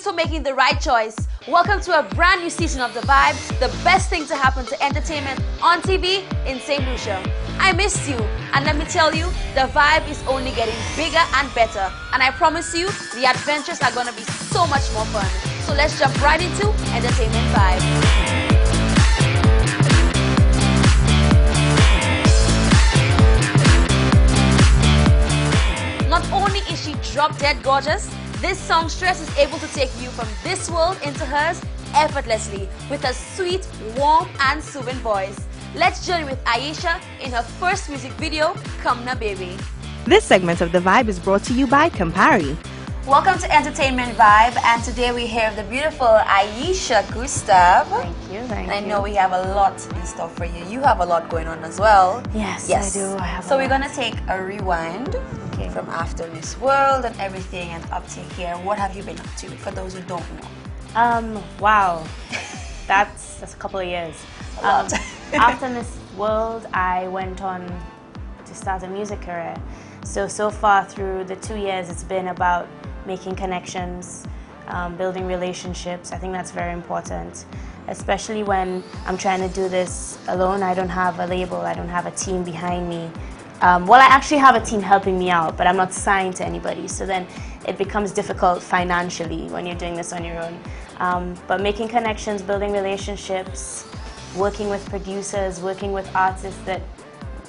Thanks for making the right choice. Welcome to a brand new season of The Vibe, the best thing to happen to entertainment on TV in St. Lucia. I missed you, and let me tell you, The Vibe is only getting bigger and better. And I promise you, the adventures are going to be so much more fun. So let's jump right into Entertainment Vibe. Not only is she drop-dead gorgeous, this songstress is able to take you from this world into hers effortlessly with a sweet, warm and soothing voice. Let's journey with Aiasha in her first music video, Come Na Baby. This segment of The Vibe is brought to you by Campari. Welcome to Entertainment Vibe, and today we have the beautiful Aiasha Gustave. Thank you, thank you. I know we have a lot in store for you. You have a lot going on as well. Yes, I do. I have so we're going to take a rewind. Okay. From after Miss World and everything and up to here. What have you been up to for those who don't know? Wow, that's a couple of years. After Miss World, I went on to start a music career. So far through the 2 years, it's been about making connections, building relationships. I think that's very important, especially when I'm trying to do this alone. I don't have a label, I don't have a team behind me. Well, I actually have a team helping me out, but I'm not signed to anybody. So then it becomes difficult financially when you're doing this on your own. But making connections, building relationships, working with producers, working with artists, that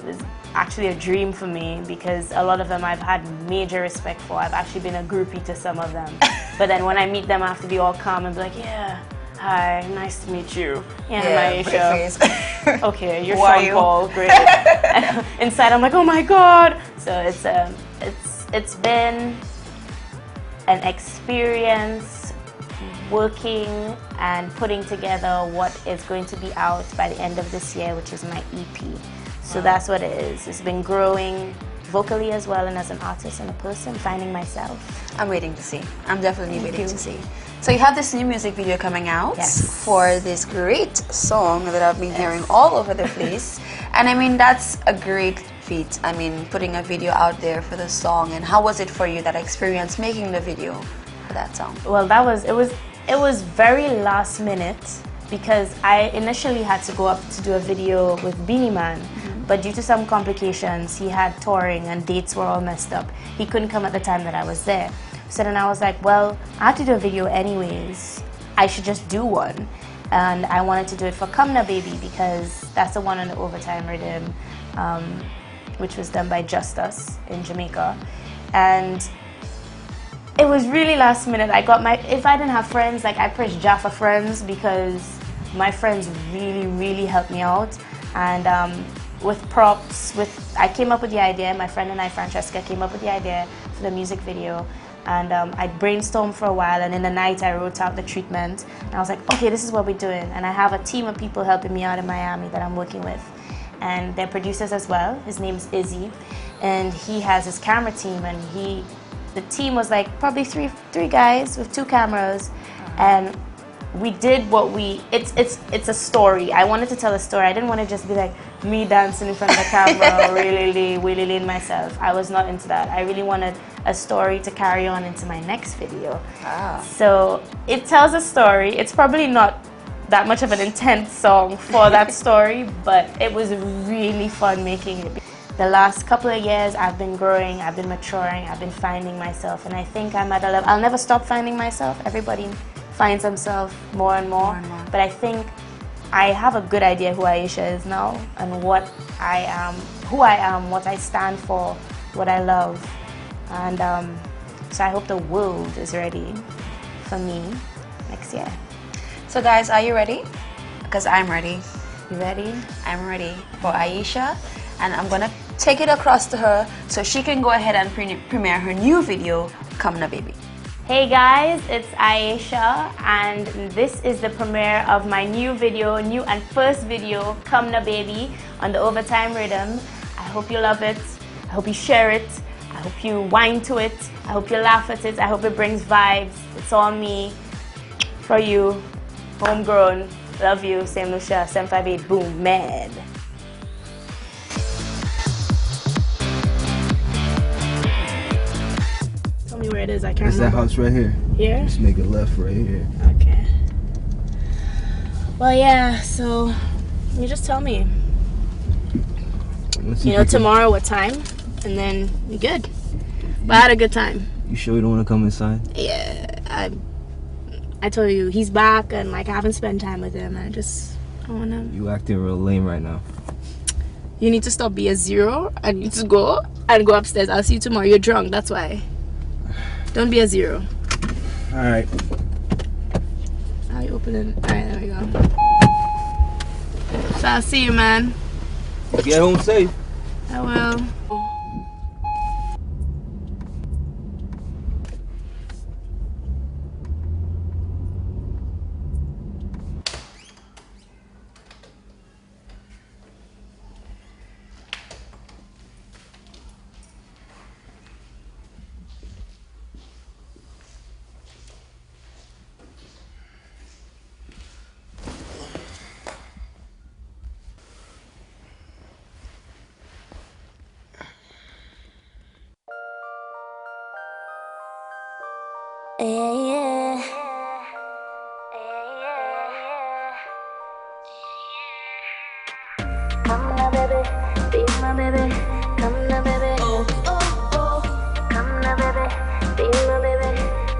is actually a dream for me because a lot of them I've had major respect for. I've actually been a groupie to some of them. But then when I meet them, I have to be all calm and be like, yeah, hi, nice to meet you. Yeah, Mayne. Okay, you're Sean Paul, great. Inside I'm like, oh my God. So it's been an experience working and putting together what is going to be out by the end of this year, which is my EP. So that's what it is. It's been growing vocally as well, and as an artist and a person, finding myself. I'm waiting to see. I'm definitely waiting to see. So you have this new music video coming out for this great song that I've been hearing all over the place. And I mean, that's a great feat. I mean, putting a video out there for the song. And how was it for you, that experience making the video for that song? Well, it was very last minute because I initially had to go up to do a video with Beanie Man. But due to some complications, he had touring and dates were all messed up. He couldn't come at the time that I was there. So then I was like, well, I have to do a video anyways. I should just do one. And I wanted to do it for Come Na Baby because that's the one on the Overtime Rhythm, which was done by Just Us in Jamaica. And it was really last minute. I got if I didn't have friends, like I pressed Ja for friends because my friends really, really helped me out. And with props, I came up with the idea. My friend and I, Francesca, came up with the idea for the music video. And I brainstormed for a while, and in the night I wrote out the treatment. And I was like, okay, this is what we're doing. And I have a team of people helping me out in Miami that I'm working with. And they're producers as well. His name's Izzy. And he has his camera team, and the team was like probably three guys with 2 cameras. And we did what it's a story. I wanted to tell a story. I didn't want to just be like me dancing in front of the camera, really lean myself. I was not into that. I really wanted a story to carry on into my next video. So it tells a story. It's probably not that much of an intense song for that story, but it was really fun making it. The last couple of years I've been growing, I've been maturing, I've been finding myself, and I think I'm at a level. I'll never stop finding myself. Everybody finds himself more and more. But I think I have a good idea who Aiasha is now and what I am, who I am, what I stand for, what I love. And so I hope the world is ready for me next year. So guys, are you ready? Because I'm ready. You ready? I'm ready for Aiasha, and I'm gonna take it across to her so she can go ahead and premiere her new video, Come Na Baby. Hey guys, it's Aiasha, and this is the premiere of my new video, new and first video, Come Na Baby, on the Overtime Rhythm. I hope you love it. I hope you share it. I hope you whine to it. I hope you laugh at it. I hope it brings vibes. It's all me, for you, homegrown. Love you, St. Lucia, 758, boom, mad. Tell me where it is. I can't It's remember. that house right here. Here? Just make a left right here. Okay. Well, yeah, so you just tell me. Let's see You if know, we can- tomorrow what time, and then you're good. But I had a good time. You sure you don't want to come inside? Yeah, I told you, he's back, and like I haven't spent time with him. I don't wanna. You acting real lame right now. You need to stop being a zero. I need to go upstairs. I'll see you tomorrow. You're drunk, that's why. Don't be a zero. All right. How you open it? All right, there we go. So I'll see you, man. Get home safe. I will. Come now, baby, be my baby. Come now, baby. Oh, oh, oh. Come now, baby, be my baby.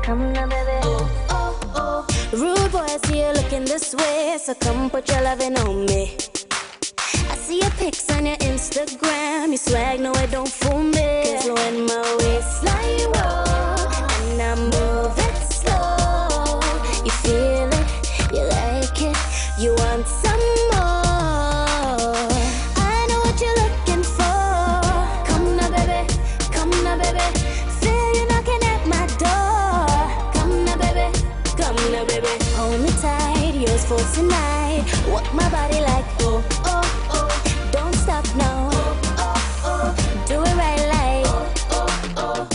Come now, baby. Oh, oh, oh. Rude boy, I see you looking this way, so come put your loving on me. I see your pics on your Instagram. You swag, no, it don't fool me. 'Cause when my waistline roll and I'm moving slow, you feel it, you like it, you want some more. I know what you're looking for. Come now, baby, come now, baby. Feel you knocking at my door. Come now, baby, come now, baby. Hold me tight, yours for tonight. Walk my body like oh, oh, oh. Don't stop now. Oh, oh, oh. Do it right like oh, oh, oh.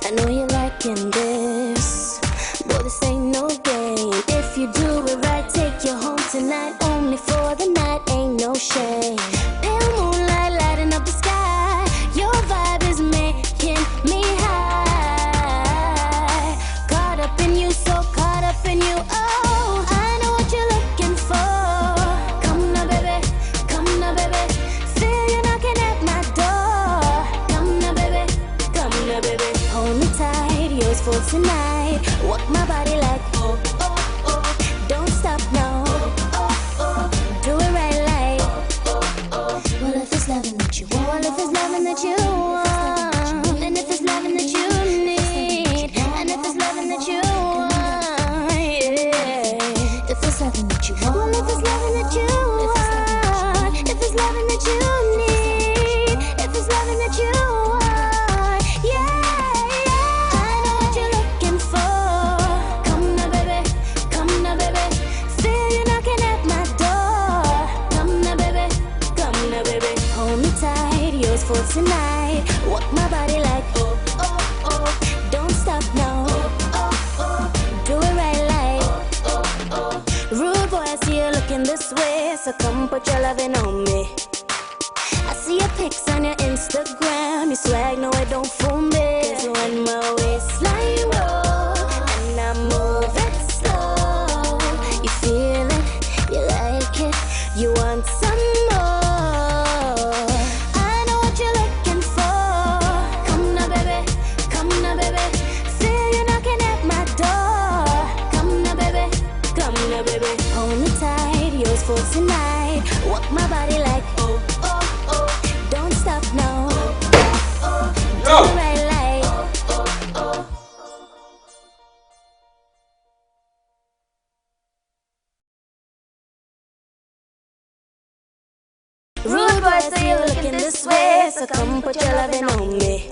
I know you're liking this, but this ain't no game. If you do it right, take you home tonight. Only for the night, ain't no shame. Pale moonlight lighting up the sky. Your vibe is making me high. Caught up in you, so caught up in you. Oh, I know what you're looking for. Come now, baby, come now, baby. Feel you knocking at my door. Come now, baby, come now, baby. Hold me tight, yours for tonight. Walk my body like oh, oh, oh. Don't stop now. Oh, oh. Do it right like oh, oh. Well, if it's loving that you want, if it's loving that you want, and if it's loving that you need, and if it's loving that you want, yeah. If it's loving that you want, well, if it's loving that you want, if it's loving that you need, if it's loving that you want, yeah. I know what you're looking for. Come now, baby, come now, baby. Feel you knocking at my door. Come now, baby, come now, baby. Hold me tight, yours for tonight. Walk my body like oh, oh, oh. Don't stop now. Oh, oh. Do it right like oh, oh. Rude boy, I see you looking this way, so come put your loving on me. I see your pics on your Instagram. You swag, no, it don't fool me. 'Cause when my waistline roll and I'm moving slow, you feel it, you like it, you want some more. I know what you're looking for. Come now, baby, come now, baby. Feel you knocking at my door. Come now, baby, come now, baby. Hold me tight, yours for tonight. Walk my body like oh, oh, oh. Don't stop now. Oh, oh. Do it right like oh, oh, oh. Rude boy, so you looking this way, so come put your loving on me.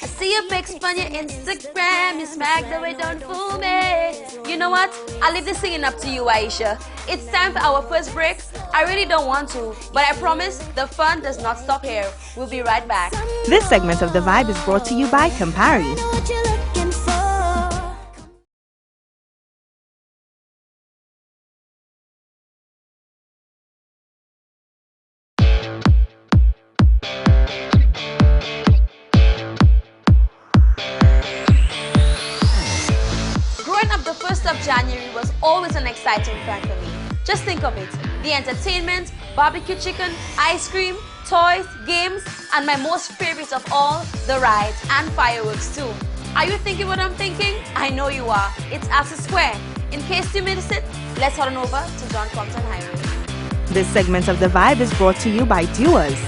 I see your pics on your Instagram. You smack the way, don't fool me. You know what? I'll leave this singing up to you, Aisha. It's time for our first break. I really don't want to, but I promise the fun does not stop here. We'll be right back. This segment of The Vibe is brought to you by Campari. I know what you're looking for. of January was always an exciting time for me. Just think of it, the entertainment, barbecue chicken, ice cream, toys, games, and my most favorite of all, the rides and fireworks too. Are you thinking what I'm thinking? I know you are. It's Assou Square. In case you missed it, let's head on over to John Compton Highway. This segment of The Vibe is brought to you by Doers.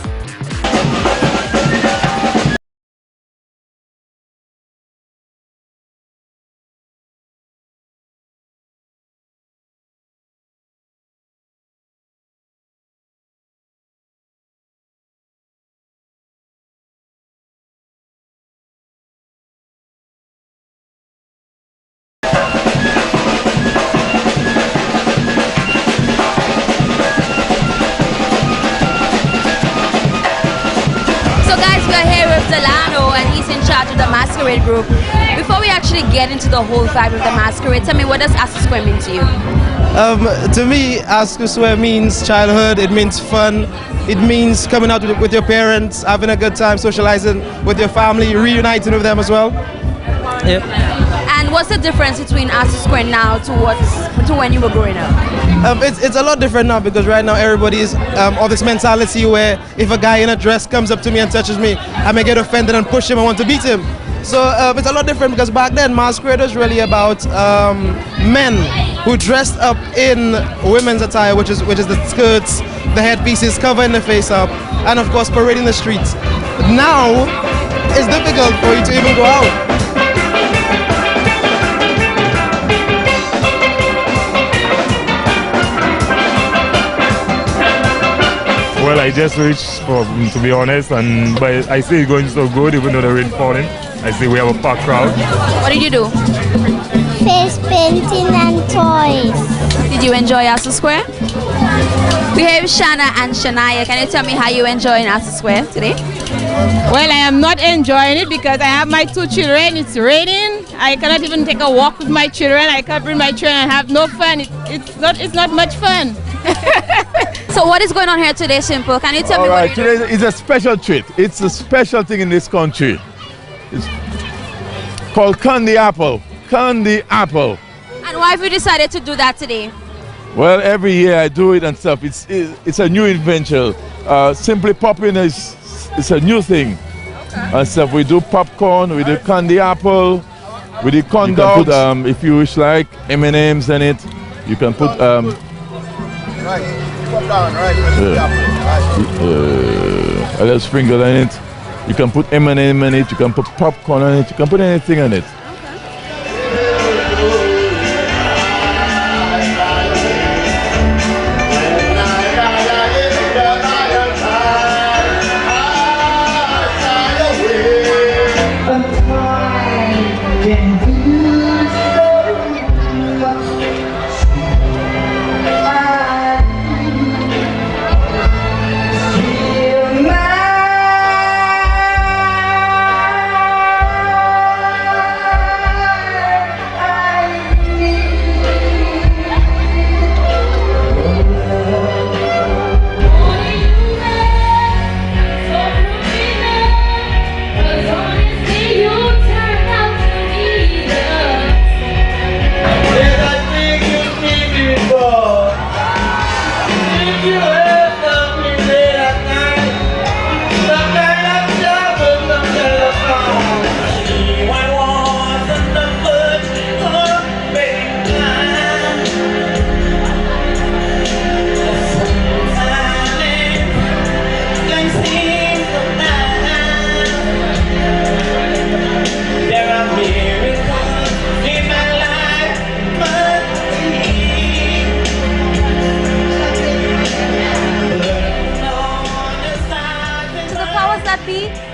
To the masquerade group. Before we actually get into the whole vibe of the masquerade, tell me, what does Assou Square mean to you? To me, Assou Square means childhood, it means fun, it means coming out with your parents, having a good time, socializing with your family, reuniting with them as well. Yeah. And what's the difference between Assou Square now to when you were growing up? It's a lot different now because right now everybody is of this mentality where if a guy in a dress comes up to me and touches me, I may get offended and push him and want to beat him. So it's a lot different because back then masquerade was really about men who dressed up in women's attire, which is the skirts, the headpieces, covering the face up, and of course parading the streets. But now it's difficult for you to even go out. Well, I just reached, to be honest, and but I see it's going so good, even though the rain falling. I see we have a packed crowd. What did you do? Face painting and toys. Did you enjoy Assou Square? We have Shana and Shania. Can you tell me how you enjoying Assou Square today? Well, I am not enjoying it because I have my 2 children. It's raining. I cannot even take a walk with my children. I can't bring my children and have no fun. It's not much fun. So what is going on here today, Simple? Can you tell me what you're doing? Today is a special treat. It's a special thing in this country. It's called candy apple. Candy apple. And why have you decided to do that today? Well, every year I do it and stuff. It's a new invention. Simply popping is a new thing. And stuff. We do popcorn, we do candy apple, we do corn dogs. If you wish, like M&Ms in it. You can put a little sprinkle in it. You can put M&M in it. You can put popcorn in it. You can put anything in it.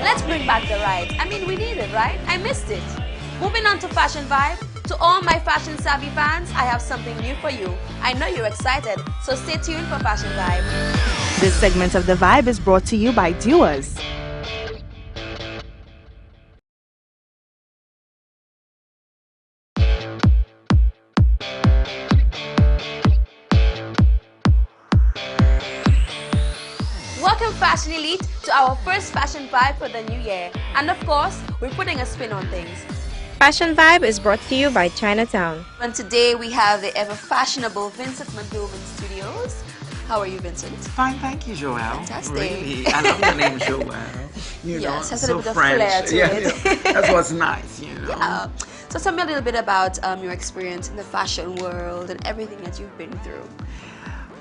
Let's bring back the ride. I mean, we need it, right? I missed it. Moving on to Fashion Vibe. To all my fashion savvy fans, I have something new for you. I know you're excited, so stay tuned for Fashion Vibe. This segment of The Vibe is brought to you by Doers. Welcome Fashion Elite to our first Fashion Vibe for the new year. And of course, we're putting a spin on things. Fashion Vibe is brought to you by Chinatown. And today we have the ever fashionable Vincent in studios. How are you, Vincent? Fine, thank you, Joelle. Fantastic. Really, I love the name Joelle. You know, Yes, has a so little bit of French. flair to yeah, it. yeah, that's what's nice, you know. Yeah. So tell me a little bit about your experience in the fashion world and everything that you've been through.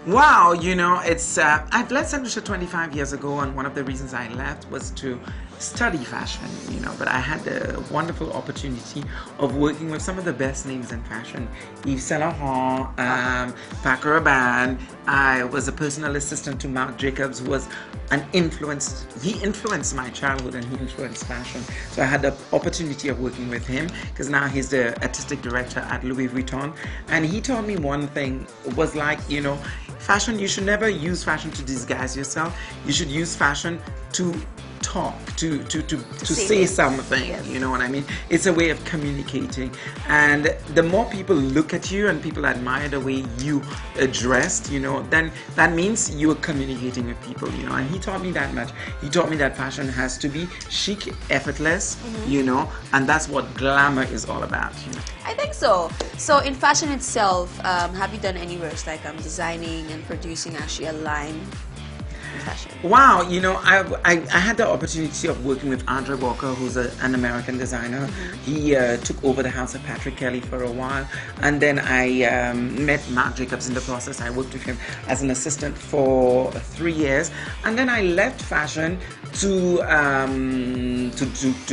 Wow, you know, it's I've left St. Lucia 25 years ago, and one of the reasons I left was to study fashion, you know, but I had the wonderful opportunity of working with some of the best names in fashion. Yves Saint Laurent, Paco Rabanne. I was a personal assistant to Marc Jacobs, who was an influence. He influenced my childhood and he influenced fashion. So I had the opportunity of working with him because now he's the artistic director at Louis Vuitton. And he told me one thing, was like, you know, fashion, you should never use fashion to disguise yourself. You should use fashion to talk, to say something, yes. You know what I mean? It's a way of communicating, and the more people look at you and people admire the way you are dressed, you know, then that means you are communicating with people, you know. And he taught me that much. He taught me that fashion has to be chic, effortless, you know, and that's what glamour is all about, you know. I think so. So in fashion itself, have you done any works like designing and producing actually a line? Fashion. Wow, you know, I had the opportunity of working with Andre Walker, who's an American designer. He took over the house of Patrick Kelly for a while, and then I met Marc Jacobs in the process. I worked with him as an assistant for 3 years, and then I left fashion to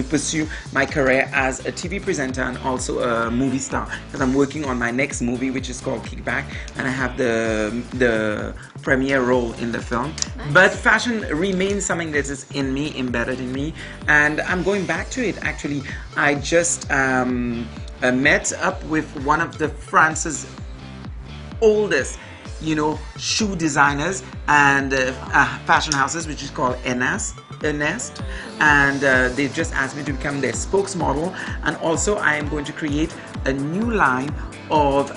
pursue my career as a TV presenter and also a movie star, because I'm working on my next movie, which is called Kickback, and I have the premiere role in the film. Nice. But fashion remains something that is in me, embedded in me, and I'm going back to it. Actually, I just met up with one of the France's oldest, you know, shoe designers and fashion houses, which is called Ernest, and they've just asked me to become their spokesmodel, and also I am going to create a new line of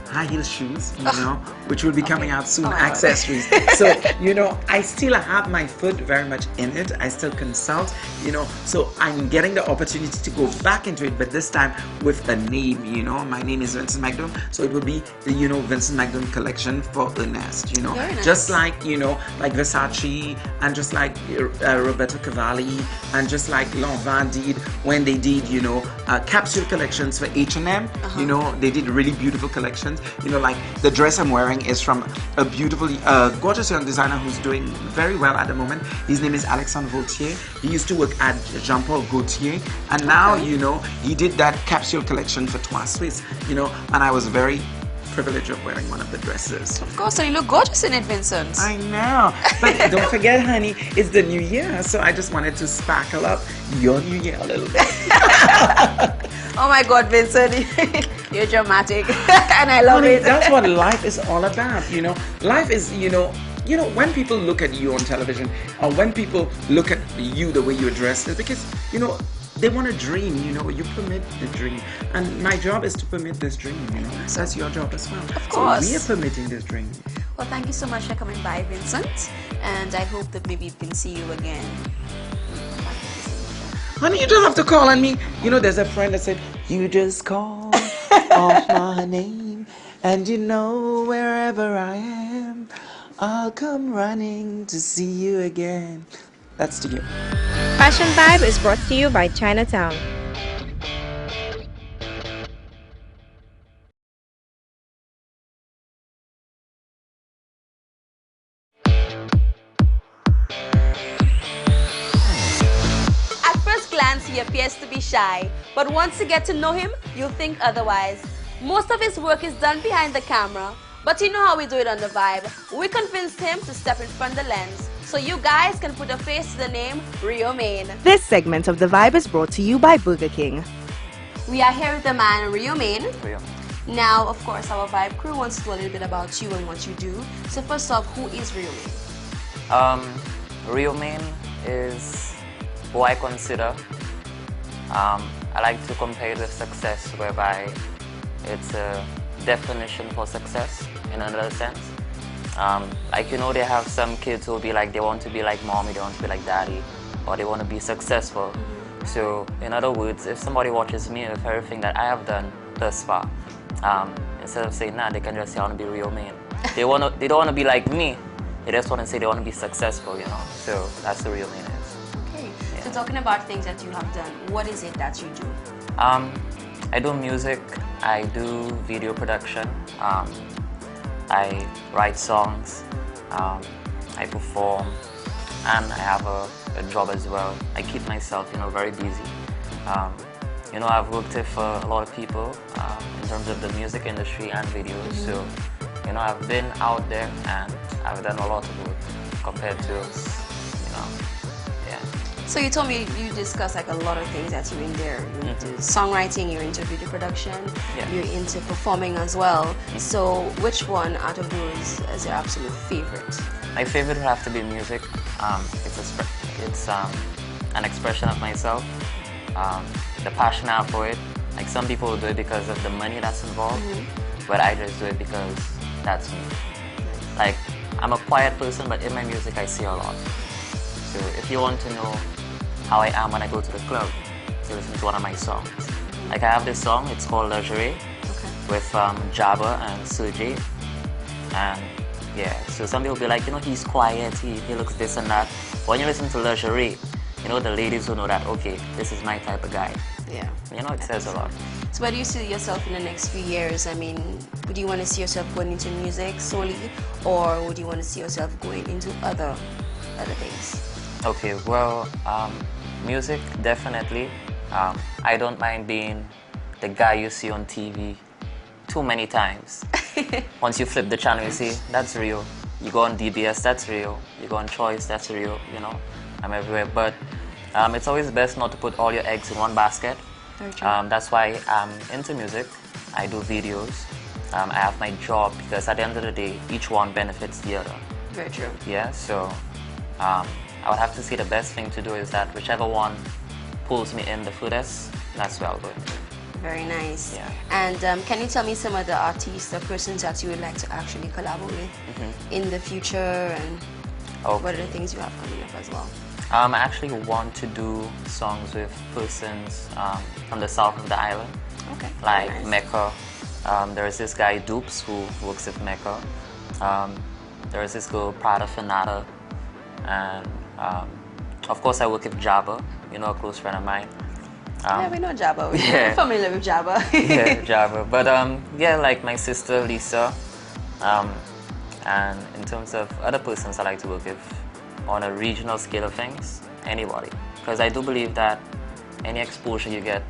high heel shoes, you know, which will be coming out soon, accessories. So, you know, I still have my foot very much in it. I still consult, you know, so I'm getting the opportunity to go back into it, but this time with a name, you know. My name is Vincent McDonald, so it will be the, you know, Vincent McDonald collection for Ernest, you know. Nice. Just like, you know, like Versace, and just like Roberto Cavalli, and just like Lanvin did when they did, you know, capsule collections for H&M, you know, they did really beautiful collections. You know, like the dress I'm wearing is from a beautiful, gorgeous young designer who's doing very well at the moment. His name is Alexandre Vautier. He used to work at Jean Paul Gaultier, and now, you know, he did that capsule collection for Trois Suisse, you know, and I was very privileged of wearing one of the dresses. Of course, and you look gorgeous in it, Vincent. I know, but don't forget, honey, it's the new year, so I just wanted to sparkle up your new year a little bit. Oh my God, Vincent, you're dramatic, and I love it. That's what life is all about, you know. Life is, you know, when people look at you on television, or when people look at you the way you're dressed, it's because, you know, they want to dream, you know, you permit the dream. And my job is to permit this dream, you know. That's your job as well. Of course. So we are permitting this dream. Well, thank you so much for coming by, Vincent. And I hope that maybe we can see you again. Honey, you don't have to call on me. You know, there's a friend that said, you just call off my name, and you know wherever I am, I'll come running to see you again. That's to you. Fashion Vibe is brought to you by Chinatown. He appears to be shy, but once you get to know him, you'll think otherwise. Most of his work is done behind the camera, but you know how we do it on The Vibe. We convinced him to step in front of the lens, so you guys can put a face to the name Rio Mayne. This segment of The Vibe is brought to you by Burger King. We are here with the man Rio Mayne. Now, of course, our Vibe crew wants to know a little bit about you and what you do. So first off, who is Rio Mayne? Rio Mayne is who I consider. I like to compare it with success, whereby it's a definition for success in another sense. Like, you know, they have some kids who will be like, they want to be like mommy, they want to be like daddy, or they want to be successful. So, in other words, if somebody watches me with everything that I have done thus far, instead of saying nah, they can just say I want to be real Mayne. They don't want to be like me. They just want to say they want to be successful, you know. So that's the real Mayne is. Okay. Yeah. So talking about things that you have done, what is it that you do? I do music. I do video production. I write songs. I perform, and I have a job as well. I keep myself, you know, very busy. You know, I've worked with a lot of people in terms of the music industry and videos. So, you know, I've been out there and I've done a lot of work compared to, you know, yeah. So you told me you discuss like a lot of things that you're in there. You're into songwriting, you're into video production, you're into performing as well. So which one out of those is your absolute favorite? My favorite would have to be music. It's an expression of myself. The passion I have for it. Like some people do it because of the money that's involved, but I just do it because that's me. Like I'm a quiet person, but in my music I say a lot. So if you want to know how I am when I go to the club, to listen to one of my songs. Like I have this song, it's called Lingerie, with Jabba and Suji. And yeah, so some people be like, you know, he's quiet, he looks this and that. When you listen to Lingerie, you know, the ladies will know that, okay, this is my type of guy. Yeah. You know, it says a lot. So where do you see yourself in the next few years? I mean, would you want to see yourself going into music solely, or would you want to see yourself going into other things? Okay, well, music, definitely. I don't mind being the guy you see on TV too many times. Once you flip the channel, you see, that's real. You go on DBS, that's real. You go on Choice, that's real, you know. I'm everywhere, but it's always best not to put all your eggs in one basket. Very true. That's why I'm into music. I do videos. I have my job because at the end of the day, each one benefits the other. Very true. Yeah, so I would have to say the best thing to do is that whichever one pulls me in the furthest, that's where I'll go into. Very nice. Yeah. And can you tell me some of the artists or persons that you would like to actually collaborate with in the future, and what are the things you have coming up as well? I actually want to do songs with persons from the south of the island, like nice. Mecca. There is this guy Dupes who works with Mecca. There is this girl Prada Fanata, and of course I work with Jabba, you know, a close friend of mine. Yeah, we know Jabba. We're familiar with Jabba. Yeah, Jabba. But yeah, like my sister Lisa. And in terms of other persons I like to work with on a regional scale of things, anybody. Because I do believe that any exposure you get,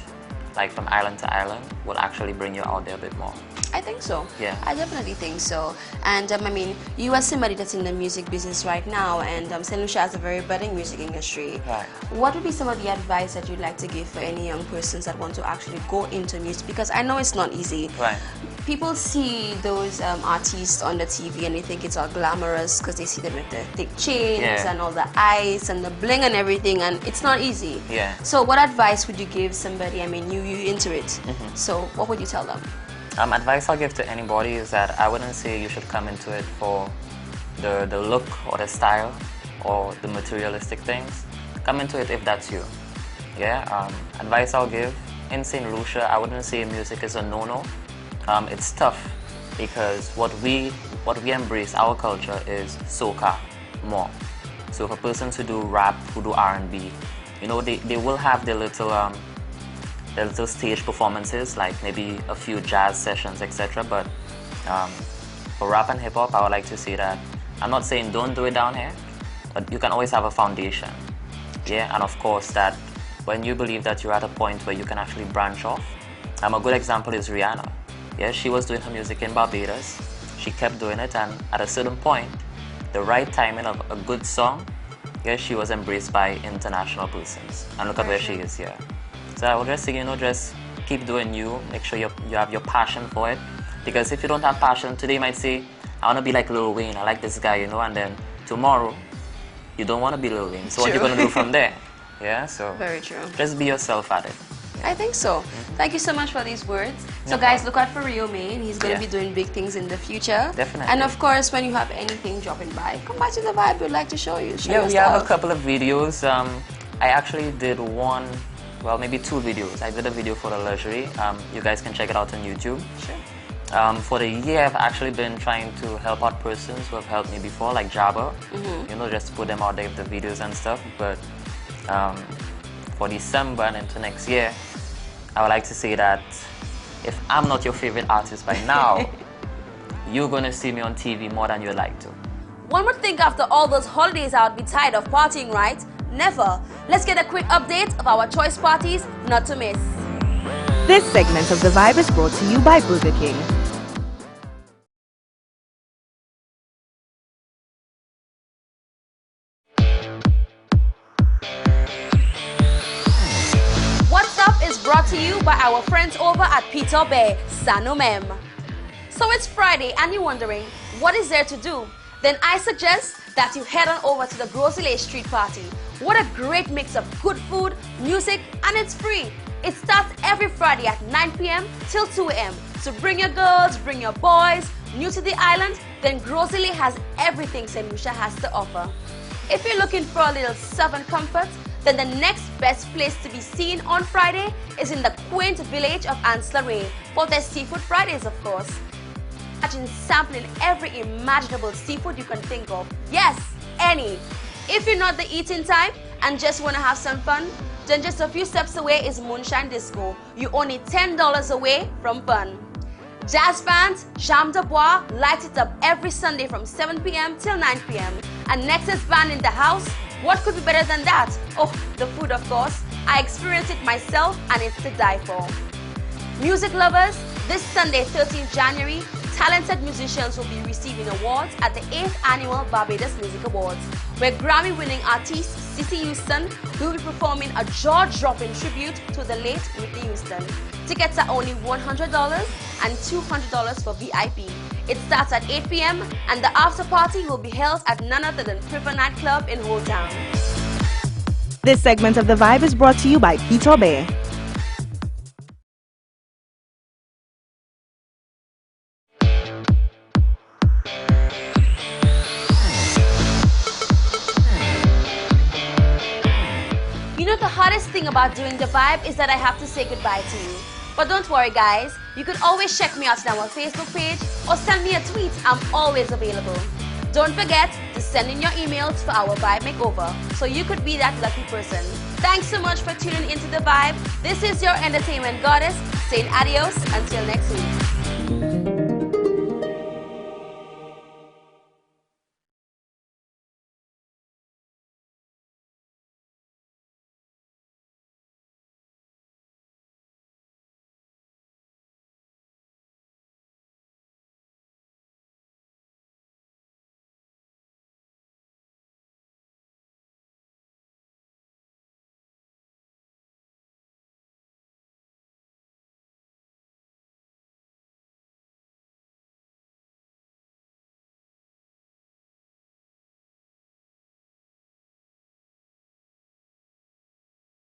like from island to island, will actually bring you out there a bit more. I think so. Yeah. I definitely think so. And I mean, you as somebody that's in the music business right now, and St. Lucia has a very budding music industry. Right. What would be some of the advice that you'd like to give for any young persons that want to actually go into music? Because I know it's not easy. Right. People see those artists on the TV and they think it's all glamorous because they see them with the thick chains and all the ice and the bling and everything, and it's not easy. Yeah. So what advice would you give somebody? I mean, you into it. So what would you tell them? Advice I'll give to anybody is that I wouldn't say you should come into it for the look or the style or the materialistic things. Come into it if that's you. Yeah. Advice I'll give in St. Lucia, I wouldn't say music is a no-no. It's tough because what we embrace, our culture, is soca more. So for persons who do rap, who do R&B, you know, they will have their little stage performances, like maybe a few jazz sessions, etc. But for rap and hip hop, I would like to say that I'm not saying don't do it down here, but you can always have a foundation. Yeah, and of course that when you believe that you're at a point where you can actually branch off. A good example is Rihanna. Yeah, she was doing her music in Barbados. She kept doing it, and at a certain point, the right timing of a good song, yeah, she was embraced by international persons. And look at where she is here. So I would just say, you know, just keep doing you. Make sure you have your passion for it. Because if you don't have passion, today you might say, I want to be like Lil Wayne. I like this guy, you know. And then tomorrow, you don't want to be Lil Wayne. So what are you going to do from there? Yeah, so very true. Just be yourself at it. I think so. Thank you so much for these words. So guys, look out for Rio Mayne. He's going to be doing big things in the future. Definitely. And of course, when you have anything dropping by, come back to the Vibe. We'd like to show you. Yeah, we have a couple of videos. I actually did one well, maybe 2 videos. I did a video for the luxury. You guys can check it out on YouTube. Sure. For the year, I've actually been trying to help out persons who have helped me before, like Jabba. You know, just to put them out there with the videos and stuff. But for December and into next year, I would like to say that if I'm not your favorite artist by now, you're gonna see me on TV more than you'd like to. One would think after all those holidays I would be tired of partying, right? Never. Let's get a quick update of our choice parties not to miss. This segment of The Vibe is brought to you by Burger King. What's Up is brought to you by our friends over at Peter Bay, Sanomem. So it's Friday and you're wondering, what is there to do? Then I suggest that you head on over to the Grocery Street Party. What a great mix of good food, music, and it's free. It starts every Friday at 9 p.m. till 2 a.m. So bring your girls, bring your boys. New to the island, then Grocery has everything St. Lucia has to offer. If you're looking for a little southern comfort, then the next best place to be seen on Friday is in the quaint village of Anslaray for their Seafood Fridays, of course. Imagine sampling every imaginable seafood you can think of. Yes, any. If you're not the eating type and just want to have some fun, then just a few steps away is Moonshine Disco. You're only $10 away from fun. Jazz fans, Jam de Bois lights it up every Sunday from 7 p.m. till 9 p.m. And Nexus Band in the house. What could be better than that? Oh, the food, of course. I experienced it myself and it's to die for. Music lovers, this Sunday, 13th January, talented musicians will be receiving awards at the 8th Annual Barbados Music Awards, where Grammy-winning artist Cissy Houston will be performing a jaw-dropping tribute to the late Whitney Houston. Tickets are only $100 and $200 for VIP. It starts at 8 p.m. and the after party will be held at none other than River Nightclub in Old Town. This segment of The Vibe is brought to you by Peter Bay. You know, the hardest thing about doing The Vibe is that I have to say goodbye to you. But don't worry guys, you can always check me out on our Facebook page or send me a tweet. I'm always available. Don't forget to send in your emails for our Vibe Makeover so you could be that lucky person. Thanks so much for tuning into The Vibe. This is your entertainment goddess saying adios until next week.